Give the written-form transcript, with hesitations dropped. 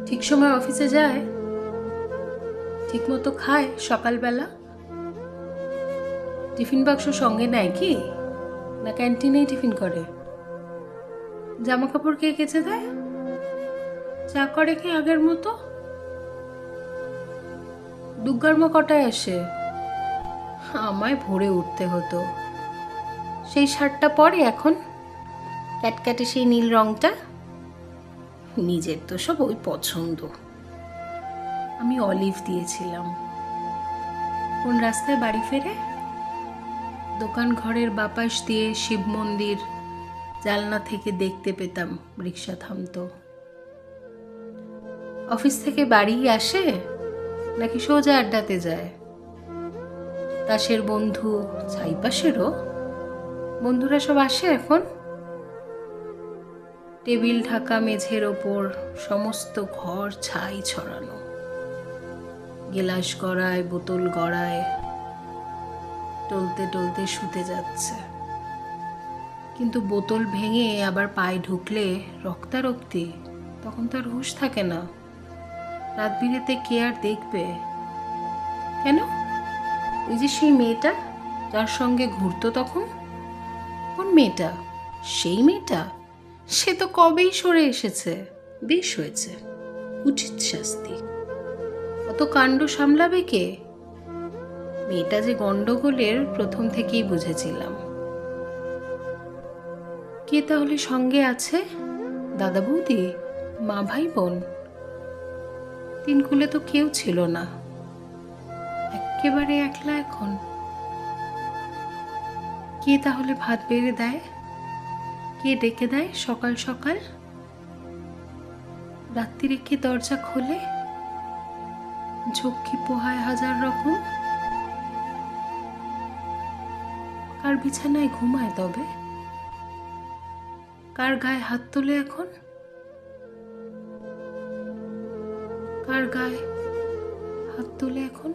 ঠিক সময় অফিসে যায়, ঠিক মতো খায় সকালবেলা? টিফিন বাক্স সঙ্গে নেয় কি, না ক্যান্টিনেই টিফিন করে? জামা কাপড় কে কেচে দেয়? চা করে কি আগের মতো? দুগ্গার মা কটায় আসে? আমায় ভোরে উঠতে হতো। সেই শার্টটা পরে এখন, ক্যাটক্যাটে সেই নীল রংটা। নিজের তো সব ওই পছন্দ। আমি অলিভ দিয়েছিলাম। কোন রাস্তায় বাড়ি ফেরে? দোকান ঘরের বাপাস দিয়ে শিব মন্দির জানলা থেকে দেখতে পেতাম রিক্সা থামতো। অফিস থেকে বাড়ি আসে নাকি সোজা আড্ডাতে যায়? তাসের বন্ধু ছাইপাশেরও বন্ধুরা সব আসে এখন। টেবিল ঢাকা মেঝের ওপর সমস্ত ঘর ছাই ছড়ানো, গেলাস গড়ায়, বোতল গড়ায়, টলতে টলতে শুতে যাচ্ছে। কিন্তু বোতল ভেঙে আবার পায়ে ঢুকলে রক্তারক্তি, তখন তার হুঁশ থাকে না। রাত বিরেতে কে আর দেখবে? কেন? ওই যে সেই মেয়েটা যার সঙ্গে ঘুরতো তখন, কোন মেয়েটা? সেই মেয়েটা? সে তো কবেই সরে এসেছে। বেশ হয়েছে, উচিত শাস্তি। অত কাণ্ড সামলাবে কে? মেয়েটা যে গন্ডগোলের প্রথম থেকেই বুঝেছিলাম। কে তাহলে সঙ্গে আছে? দাদা বৌদি, মা ভাই বোন? তিনকুলে তো কেউ ছিল না, একেবারে একলা এখন। কে তাহলে ভাত বেড়ে দেয়? কে ডেকে দেয় সকাল সকাল? রাত্রিরে কে দরজা খোলে? ঝক্কি পোহায় হাজার রকম। কার বিছানায় ঘুমায় তবে? কার গায়ে হাত তোলে এখন? কার গায়ে হাত তোলে এখন?